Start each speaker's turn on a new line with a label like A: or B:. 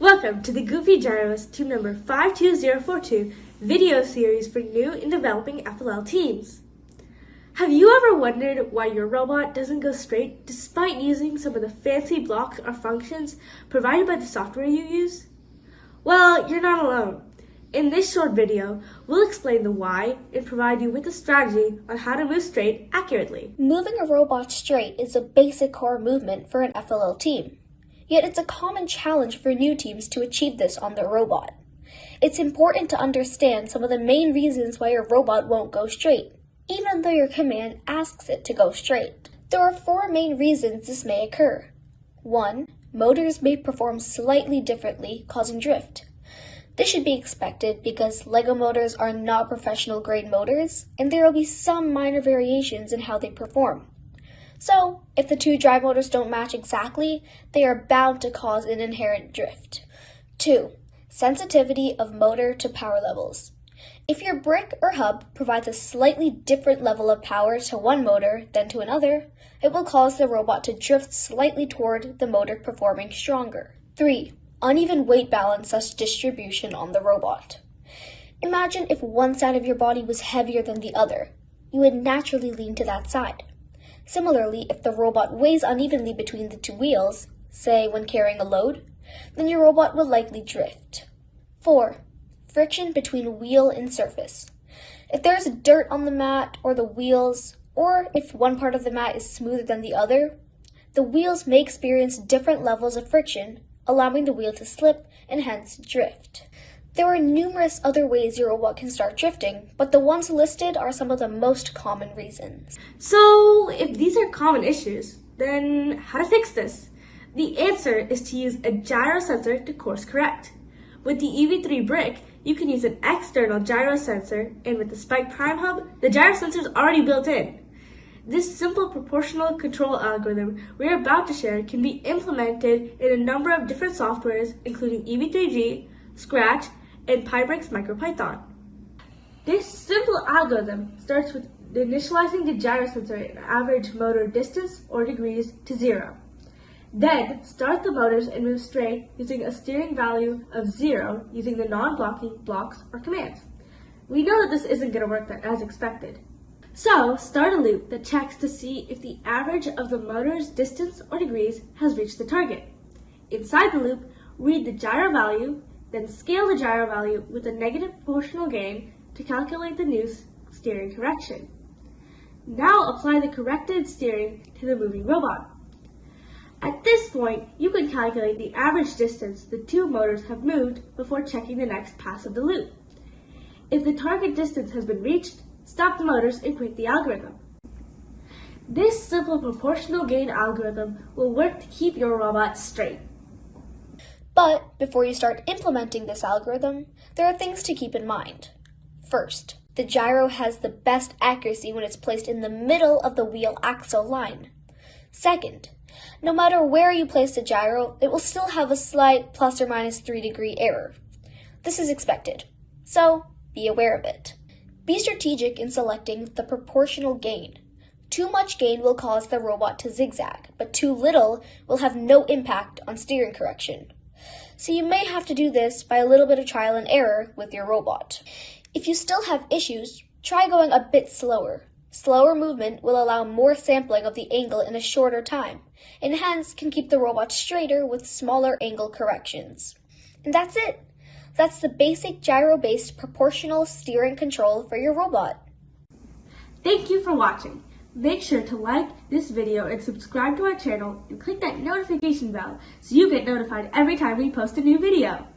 A: Welcome to the GoofyGyros team number 52042 video series for new and developing FLL teams. Have you ever wondered why your robot doesn't go straight despite using some of the fancy blocks or functions provided by the software you use? Well, you're not alone. In this short video, we'll explain the why and provide you with a strategy on how to move straight accurately.
B: Moving a robot straight is a basic core movement for an FLL team. Yet it's a common challenge for new teams to achieve this on their robot. It's important to understand some of the main reasons why your robot won't go straight, even though your command asks it to go straight. There are 4 main reasons this may occur. 1. Motors may perform slightly differently, causing drift. This should be expected because LEGO motors are not professional grade motors, and there will be some minor variations in how they perform. So, if the 2 drive motors don't match exactly, they are bound to cause an inherent drift. 2. Sensitivity of motor to power levels. If your brick or hub provides a slightly different level of power to one motor than to another, it will cause the robot to drift slightly toward the motor performing stronger. 3. Uneven weight balance/distribution on the robot. Imagine if one side of your body was heavier than the other. You would naturally lean to that side. Similarly, if the robot weighs unevenly between the 2 wheels, say when carrying a load, then your robot will likely drift. 4. Friction between wheel and surface. If there is dirt on the mat or the wheels, or if one part of the mat is smoother than the other, the wheels may experience different levels of friction, allowing the wheel to slip and hence drift. There are numerous other ways your robot can start drifting, but the ones listed are some of the most common reasons.
A: So, if these are common issues, then how to fix this? The answer is to use a gyro sensor to course correct. With the EV3 brick, you can use an external gyro sensor, and with the Spike Prime Hub, the gyro sensor is already built in. This simple proportional control algorithm we are about to share can be implemented in a number of different softwares, including EV3G, Scratch, and Pybricks MicroPython. This simple algorithm starts with initializing the gyro sensor at average motor distance or degrees to 0. Then start the motors and move straight using a steering value of 0 using the non-blocking blocks or commands. We know that this isn't going to work as expected. So start a loop that checks to see if the average of the motor's distance or degrees has reached the target. Inside the loop, read the gyro value, then scale the gyro value with a negative proportional gain to calculate the new steering correction. Now apply the corrected steering to the moving robot. At this point, you can calculate the average distance the 2 motors have moved before checking the next pass of the loop. If the target distance has been reached, stop the motors and quit the algorithm. This simple proportional gain algorithm will work to keep your robot straight.
B: But before you start implementing this algorithm, there are things to keep in mind. First, the gyro has the best accuracy when it's placed in the middle of the wheel axle line. Second, no matter where you place the gyro, it will still have a slight plus or minus 3 degree error. This is expected, so be aware of it. Be strategic in selecting the proportional gain. Too much gain will cause the robot to zigzag, but too little will have no impact on steering correction. So you may have to do this by a little bit of trial and error with your robot. If you still have issues, try going a bit slower. Slower movement will allow more sampling of the angle in a shorter time, and hence can keep the robot straighter with smaller angle corrections. And that's it. That's the basic gyro-based proportional steering control for your robot.
A: Thank you for watching. Make sure to like this video and subscribe to our channel and click that notification bell so you get notified every time we post a new video.